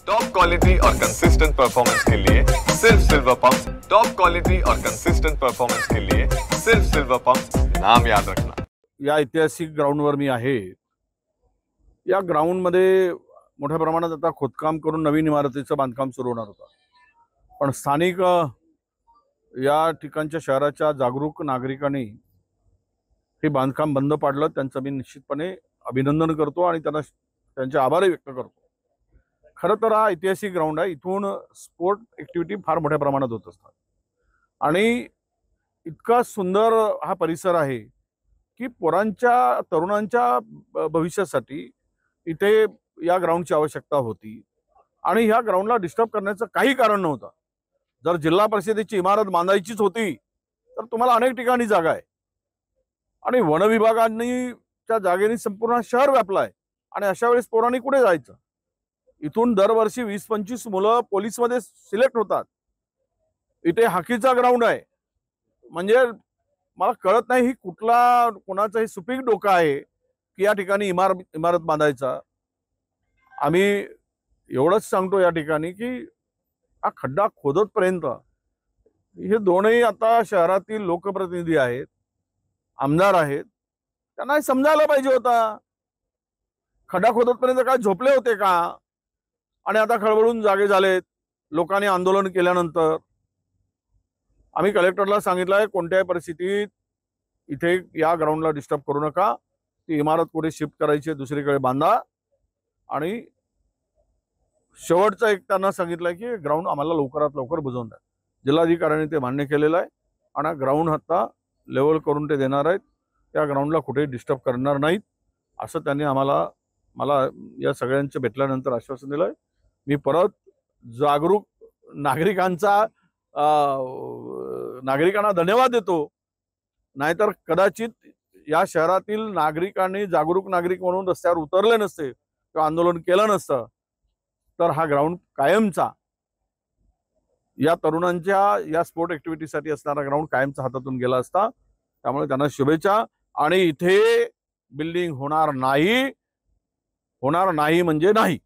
Top quality और consistent performance के लिए सिर्फ सिल्वर पंप। टॉप क्वालिटी और कंसिस्टेंट परफॉर्मेंस के लिए सिर्फ सिल्वर पंप, नाम याद रखना। या ऐतिहासिक ग्राउंडवर मी आहे। या ग्राउंडमध्ये मोठ्या प्रमाणात आता खोदकाम करून नवीन इमारतीचं बांधकाम सुरू होणार होतं, पण स्थानिक या ठिकाणच्या शहराच्या जागरूक नागरिकांनी हे बांधकाम बंद पाडलं। त्यांचं मी निश्चितपणे अभिनंदन करतो आणि त्यांना त्यांचे आभारही व्यक्त करतो। खरं तर हा ऐतिहासिक ग्राउंड आहे, इथून स्पोर्ट ॲक्टिव्हिटी फार मोठ्या प्रमाणात होत असतात आणि इतका सुंदर हा परिसर आहे की पोरांच्या तरुणांच्या भविष्यासाठी इथे या ग्राउंडची आवश्यकता होती आणि ह्या ग्राउंडला डिस्टर्ब करण्याचं काही कारण नव्हतं। जर जिल्हा परिषदेची इमारत बांधायचीच होती तर तुम्हाला अनेक ठिकाणी जागा आहे आणि वन विभागाने त्या जागेने संपूर्ण शहर व्यापलं आहे आणि अशा वेळेस पोरांनी कुठे जायचं? इथून दरवर्षी 20-25 मुलं पोलीसमध्ये सिलेक्ट होतात। इथे हॉकीचा ग्राउंड आहे, म्हणजे मला कळत नाही ही कुठला कोणाचा ही सुपीक डोका आहे की या ठिकाणी इमारत बांधायचा। आम्ही एवढंच सांगतो या ठिकाणी की हा खड्डा खोदतपर्यंत हे दोनही आता शहरातील लोकप्रतिनिधी आहेत, आमदार आहेत, त्यांना हे समजायला पाहिजे होता। खड्डा खोदतपर्यंत काय झोपले होते का? आणि आता खळबळून जागे झालेत। लोकांनी आंदोलन केल्यानंतर आम्ही कलेक्टरला सांगितलंय कोणत्याही परिस्थितीत इथे या ग्राउंडला डिस्टर्ब करू नका, ती इमारत कुठे शिफ्ट करायची दुसरीकडे बांधा आणि शेवटचं एक त्यांना सांगितलंय की ग्राउंड आम्हाला लवकरात लवकर बुजवून द्या। जिल्हाधिकाऱ्यांनी ते मान्य केलेलं आहे आणि ग्राउंड आता लेवल करून ते देणार आहेत। त्या ग्राउंडला कुठे डिस्टर्ब करणार नाहीत असं त्यांनी मला या सगळ्यांचे भेटल्यानंतर आश्वासन दिलंय। मी परत जागरूक नागरिकांना धन्यवाद देतो। नाहीतर कदाचित या शहरातील नागरिकांनी जागरूक नागरिक म्हणून रस्त्यावर उतरले नसते किंवा आंदोलन केलं नसतं तर हा ग्राउंड कायमचा या तरुणांच्या या स्पोर्ट ॲक्टिव्हिटीसाठी असणारा ग्राउंड कायमचा हातातून गेला असता। त्यामुळे त्यांना शुभेच्छा। आणि इथे बिल्डिंग होणार नाही म्हणजे नाही।